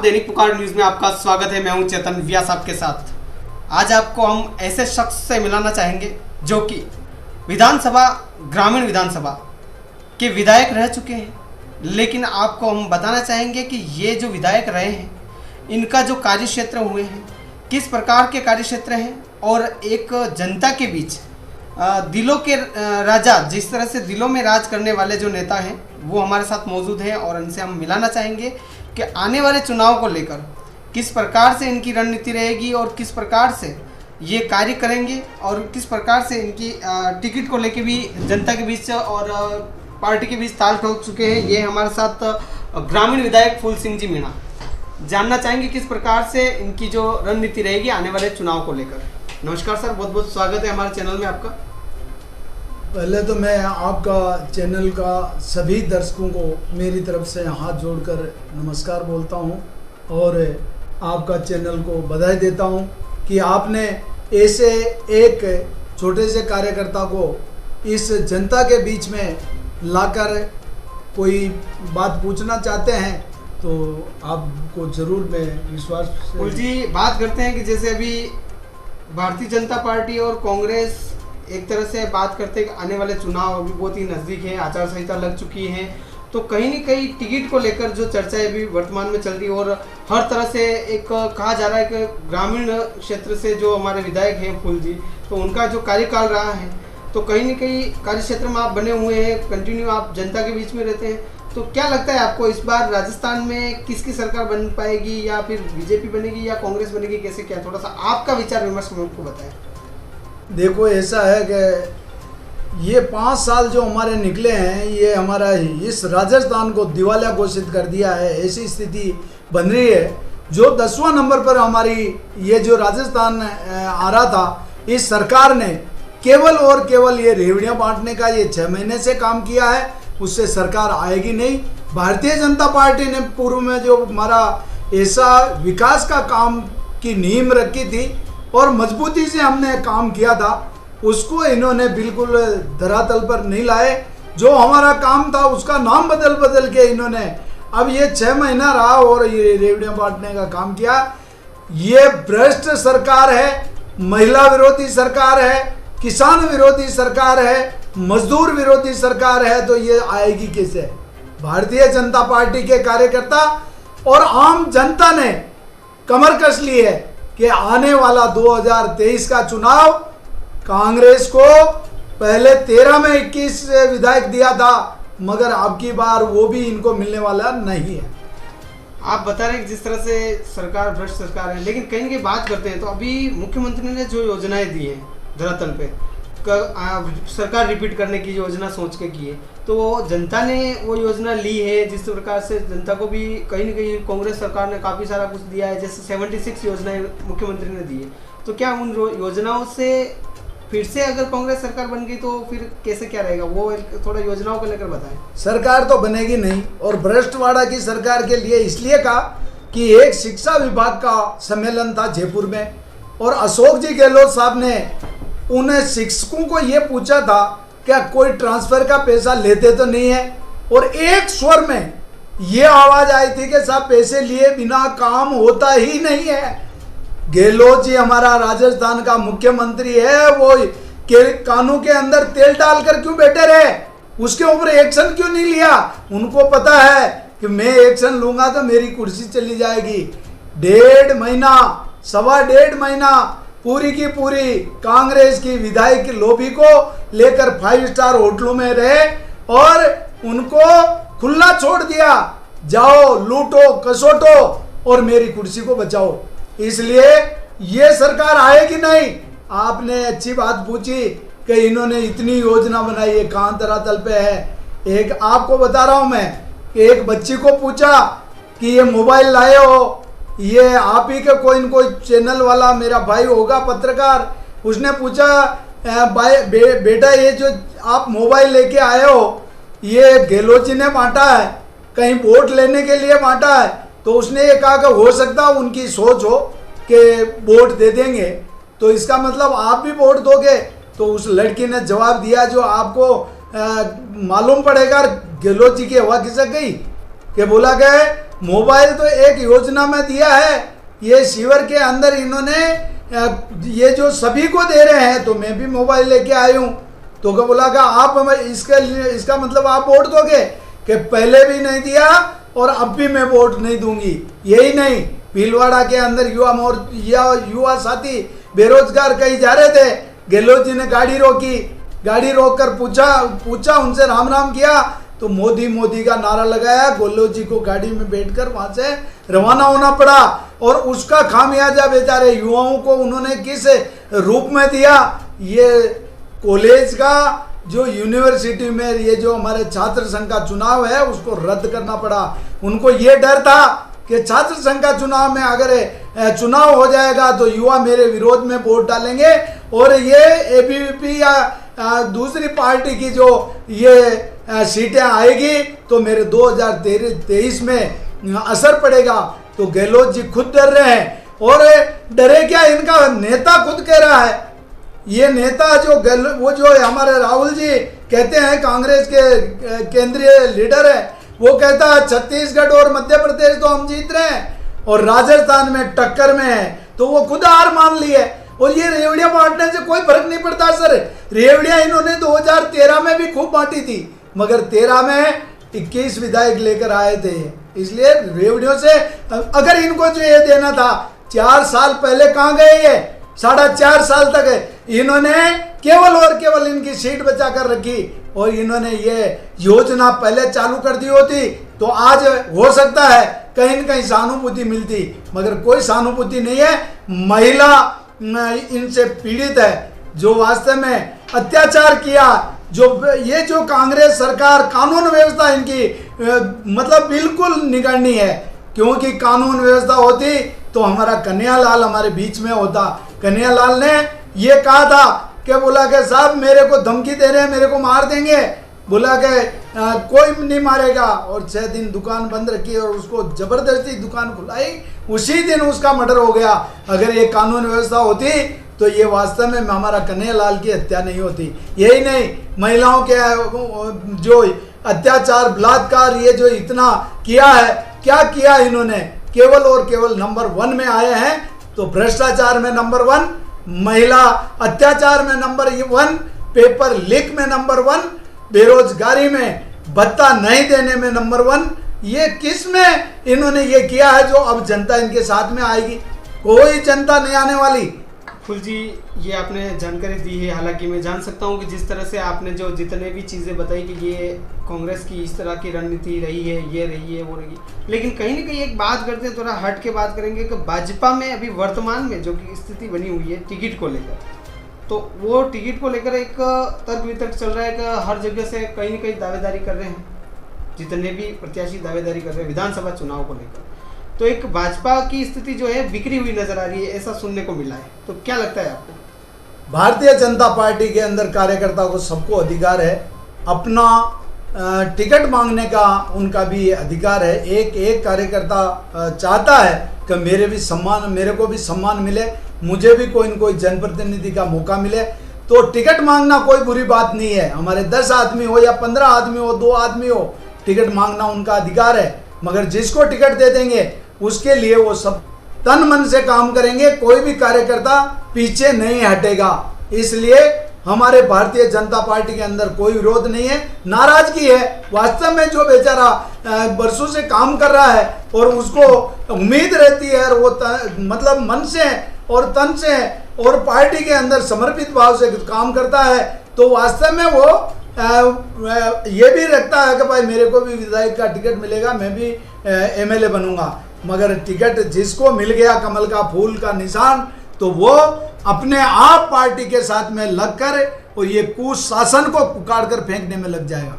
दैनिक पुकार न्यूज में आपका स्वागत है। मैं हूं चेतन व्यास आपके साथ। आज आपको हम ऐसे शख्स से मिलाना चाहेंगे जो कि विधानसभा, ग्रामीण विधानसभा के विधायक रह चुके हैं, लेकिन आपको हम बताना चाहेंगे कि ये जो विधायक रहे हैं इनका जो कार्यक्षेत्र हुए हैं, किस प्रकार के कार्यक्षेत्र हैं और एक जनता के बीच दिलों के राजा, जिस तरह से दिलों में राज करने वाले जो नेता हैं वो हमारे साथ मौजूद हैं और इनसे हम मिलाना चाहेंगे कि आने वाले चुनाव को लेकर किस प्रकार से इनकी रणनीति रहेगी और किस प्रकार से ये कार्य करेंगे और किस प्रकार से इनकी टिकट को लेकर भी जनता के बीच और पार्टी के बीच ताल ठोक चुके हैं। ये हमारे साथ ग्रामीण विधायक फूल सिंह जी मीणा। जानना चाहेंगे किस प्रकार से इनकी जो रणनीति रहेगी आने वाले चुनाव को लेकर। नमस्कार सर, बहुत बहुत स्वागत है हमारे चैनल में आपका। पहले तो मैं आपका चैनल का सभी दर्शकों को मेरी तरफ से हाथ जोड़कर नमस्कार बोलता हूं और आपका चैनल को बधाई देता हूं कि आपने ऐसे एक छोटे से कार्यकर्ता को इस जनता के बीच में लाकर कोई बात पूछना चाहते हैं तो आपको ज़रूर मैं विश्वास फूल जी बात करते हैं कि जैसे अभी भारतीय जनता पार्टी और कांग्रेस एक तरह से बात करते हैं कि आने वाले चुनाव अभी बहुत ही नज़दीक है, आचार संहिता लग चुकी है, तो कहीं न कहीं टिकट को लेकर जो चर्चा अभी वर्तमान में चल रही है और हर तरह से एक कहा जा रहा है कि ग्रामीण क्षेत्र से जो हमारे विधायक हैं फूल जी, तो उनका जो कार्यकाल रहा है तो कहीं न कहीं कार्य क्षेत्र में आप बने हुए हैं, कंटिन्यू आप जनता के बीच में रहते हैं, तो क्या लगता है आपको इस बार राजस्थान में किसकी सरकार बन पाएगी या फिर बीजेपी बनेगी या कांग्रेस बनेगी, कैसे क्या थोड़ा सा आपका विचार विमर्श में हमको बताएं। देखो ऐसा है कि ये 5 साल जो हमारे निकले हैं ये हमारा इस राजस्थान को दिवालिया घोषित कर दिया है। ऐसी स्थिति बन रही है जो 10वां नंबर पर हमारी ये जो राजस्थान आ रहा था, इस सरकार ने केवल और केवल ये रेवड़ियाँ बांटने का ये 6 महीने से काम किया है, उससे सरकार आएगी नहीं। भारतीय जनता पार्टी ने पूर्व में जो हमारा ऐसा विकास का काम की नींव रखी थी और मजबूती से हमने काम किया था, उसको इन्होंने बिल्कुल धरातल पर नहीं लाए। जो हमारा काम था उसका नाम बदल बदल के इन्होंने अब ये 6 महीना रहा और ये रेवड़ियाँ बांटने का काम किया। ये भ्रष्ट सरकार है, महिला विरोधी सरकार है, किसान विरोधी सरकार है, मजदूर विरोधी सरकार है, तो ये आएगी कैसे। भारतीय जनता पार्टी के कार्यकर्ता और आम जनता ने कमर कस ली है कि आने वाला 2023 का चुनाव कांग्रेस को पहले 13 में 21 विधायक दिया था, मगर अब की बार वो भी इनको मिलने वाला नहीं है। आप बता रहे हैं कि जिस तरह से सरकार भ्रष्ट सरकार है, लेकिन कहीं की बात करते हैं तो अभी मुख्यमंत्री ने जो योजनाएं दी हैं धरातल पे सरकार रिपीट करने की योजना सोच के की है, तो जनता ने वो योजना ली है। जिस प्रकार से जनता को भी कहीं न कहीं कांग्रेस सरकार ने काफ़ी सारा कुछ दिया है, जैसे 76 योजनाएं मुख्यमंत्री ने दी है, तो क्या उन योजनाओं से फिर से अगर कांग्रेस सरकार बन गई तो फिर कैसे क्या रहेगा, वो थोड़ा योजनाओं को लेकर बताएं। सरकार तो बनेगी नहीं और भ्रष्टवाड़ा की सरकार के लिए इसलिए कहा कि एक शिक्षा विभाग का सम्मेलन था जयपुर में और अशोक जी गहलोत साहब ने उन शिक्षकों को ये पूछा था क्या कोई ट्रांसफर का पैसा लेते तो नहीं है, और एक स्वर में ये आवाज आई थी कि साहब पैसे लिए बिना काम होता ही नहीं है। गहलोत जी हमारा राजस्थान का मुख्यमंत्री है, वो कानों के अंदर तेल डालकर क्यों बैठे रहे, उसके ऊपर एक्शन क्यों नहीं लिया। उनको पता है कि मैं एक्शन लूंगा तो मेरी कुर्सी चली जाएगी। 1.5 महीना, 1.5 महीना पूरी की पूरी कांग्रेस की विधायक लॉबी को लेकर 5 स्टार होटलों में रहे और उनको खुला छोड़ दिया, जाओ लूटो कसोटो और मेरी कुर्सी को बचाओ। इसलिए ये सरकार आएगी नहीं। आपने अच्छी बात पूछी कि इन्होंने इतनी योजना बनाई है, कहाँ धरातल पे है। एक आपको बता रहा हूँ मैं कि एक बच्ची को पूछा कि ये मोबाइल लाए हो, ये आप ही के कोई न कोई चैनल वाला मेरा भाई होगा पत्रकार, उसने पूछा बेटा ये जो आप मोबाइल लेके आए हो ये गहलोत जी ने बांटा है, कहीं वोट लेने के लिए बांटा है, तो उसने ये कहा कि हो सकता उनकी सोच हो कि वोट दे देंगे, तो इसका मतलब आप भी वोट दोगे। तो उस लड़की ने जवाब दिया जो आपको मालूम पड़ेगा गहलोत जी की हवा खिसक गई कि बोला गया मोबाइल तो एक योजना में दिया है, ये शिविर के अंदर इन्होंने ये जो सभी को दे रहे हैं, तो मैं भी मोबाइल लेके आई हूँ। तो क्या बोला कि आप इसका मतलब आप वोट दोगे, कि पहले भी नहीं दिया और अब भी मैं वोट नहीं दूंगी। यही नहीं, भीलवाड़ा के अंदर युवा साथी बेरोजगार कहीं जा रहे थे, गहलोत जी ने गाड़ी रोकी, गाड़ी रोक कर पूछा उनसे राम राम किया, तो मोदी मोदी का नारा लगाया, गहलोत जी को गाड़ी में बैठकर वहां से रवाना होना पड़ा। और उसका खामियाजा बेचारे युवाओं को उन्होंने किस रूप में दिया, ये कॉलेज का जो यूनिवर्सिटी में ये जो हमारे छात्र संघ का चुनाव है उसको रद्द करना पड़ा। उनको ये डर था कि छात्र संघ का चुनाव में अगर चुनाव हो जाएगा तो युवा मेरे विरोध में वोट डालेंगे और ये एबीवीपी या दूसरी पार्टी की जो ये सीटें आएगी तो मेरे 2023 में असर पड़ेगा। तो गहलोत जी खुद डर रहे हैं, और डरे क्या, इनका नेता खुद कह रहा है। ये नेता वो जो हमारे राहुल जी कहते हैं, कांग्रेस के केंद्रीय लीडर है, वो कहता है छत्तीसगढ़ और मध्य प्रदेश तो हम जीत रहे हैं और राजस्थान में टक्कर में है, तो वो खुद हार मान ली है। और ये रेवड़िया बांटने से कोई फर्क नहीं पड़ता सर। रेवड़िया इन्होंने 2013 में भी खूब बांटी थी, मगर 13 में 21 विधायक लेकर आए थे। इसलिए रेवड़ियों से अगर इनको जो ये देना था, 4 साल पहले कहाँ गए ये, 4.5 साल तक इन्होंने केवल और केवल इनकी सीट बचा कर रखी, और इन्होंने ये योजना पहले चालू कर दी होती तो आज हो सकता है कहीं न कहीं सहानुभूति मिलती, मगर कोई सहानुभूति नहीं है। महिला इनसे पीड़ित है, जो वास्तव में अत्याचार किया, ये जो कांग्रेस सरकार कानून व्यवस्था इनकी मतलब बिल्कुल निगड़नी है, क्योंकि कानून व्यवस्था होती तो हमारा कन्हैयालाल हमारे बीच में होता। कन्हैयालाल ने ये कहा था कि बोला कि साहब मेरे को धमकी दे रहे हैं, मेरे को मार देंगे, बोला कि कोई नहीं मारेगा, और 6 दिन दुकान बंद रखी और उसको जबरदस्ती दुकान खुलाई, उसी दिन उसका मर्डर हो गया। अगर ये कानून व्यवस्था होती तो ये वास्तव में हमारा कन्हैयालाल की हत्या नहीं होती। यही नहीं, महिलाओं के जो अत्याचार बलात्कार ये जो इतना किया है, क्या किया इन्होंने, केवल और केवल नंबर 1 में आए हैं। तो भ्रष्टाचार में नंबर 1, महिला अत्याचार में नंबर 1, पेपर लीक में नंबर 1, बेरोजगारी में भत्ता नहीं देने में नंबर 1। ये किस में इन्होंने ये किया है जो अब जनता इनके साथ में आएगी? कोई जनता नहीं आने वाली। फुल जी, ये आपने जानकारी दी है, हालांकि मैं जान सकता हूँ कि जिस तरह से आपने जो जितने भी चीज़ें बताई कि ये कांग्रेस की इस तरह की रणनीति रही है, ये रही है, वो रही है, लेकिन कहीं ना कहीं एक बात करते हैं, थोड़ा हट के बात करेंगे कि भाजपा में अभी वर्तमान में जो कि स्थिति बनी हुई है टिकट को लेकर, तो वो टिकट को लेकर एक तर्क वितर्क चल रहा है कि हर जगह से कहीं ना कहीं दावेदारी कर रहे हैं, जितने भी प्रत्याशी दावेदारी कर रहे हैं विधानसभा चुनाव को लेकर, तो एक भाजपा की स्थिति जो है बिखरी हुई नजर आ रही है, ऐसा सुनने को मिला है। तो क्या लगता है आपको? भारतीय जनता पार्टी के अंदर कार्यकर्ता को सबको अधिकार है, अपना टिकट मांगने का उनका भी अधिकार है। एक कार्यकर्ता चाहता है कि मेरे को भी सम्मान मिले, मुझे भी कोई न कोई जनप्रतिनिधि का मौका मिले, तो टिकट मांगना कोई बुरी बात नहीं है। हमारे 10 आदमी हो या 15 आदमी हो, 2 आदमी हो, टिकट मांगना उनका अधिकार है। मगर जिसको टिकट दे देंगे उसके लिए वो सब तन मन से काम करेंगे, कोई भी कार्यकर्ता पीछे नहीं हटेगा। इसलिए हमारे भारतीय जनता पार्टी के अंदर कोई विरोध नहीं है, नाराजगी है। वास्तव में जो बेचारा बरसों से काम कर रहा है और उसको उम्मीद रहती है और वो मतलब मन से और तन से और पार्टी के अंदर समर्पित भाव से काम करता है, तो वास्तव में वो ये भी रखता है कि भाई मेरे को भी विधायक का टिकट मिलेगा, मैं भी एमएलए बनूंगा। मगर टिकट जिसको मिल गया कमल का फूल का निशान, तो वो अपने आप पार्टी के साथ में लगकर और ये कुशासन को पुकार कर फेंकने में लग जाएगा।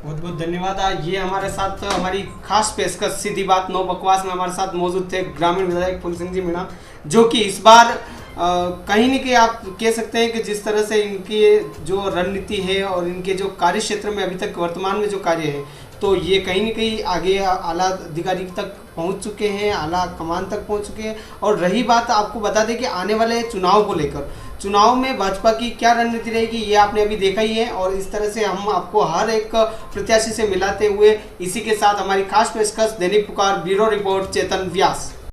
बहुत बहुत धन्यवाद। आज ये हमारे साथ हमारी खास पेशकश सीधी बात नो बकवास में हमारे साथ मौजूद थे ग्रामीण विधायक फूल सिंह जी मीणा, जो कि इस बार कहीं न कहीं आप कह सकते हैं कि जिस तरह से इनकी जो रणनीति है और इनके जो कार्य क्षेत्र में अभी तक वर्तमान में जो कार्य है, तो ये कहीं न कहीं आगे आला अधिकारी तक पहुंच चुके हैं, आला कमान तक पहुंच चुके हैं। और रही बात, आपको बता दें कि आने वाले चुनाव को लेकर, चुनाव में भाजपा की क्या रणनीति रहेगी ये आपने अभी देखा ही है, और इस तरह से हम आपको हर एक प्रत्याशी से मिलाते हुए इसी के साथ हमारी खास पेशकश दैनिक पुकार ब्यूरो रिपोर्ट चेतन व्यास।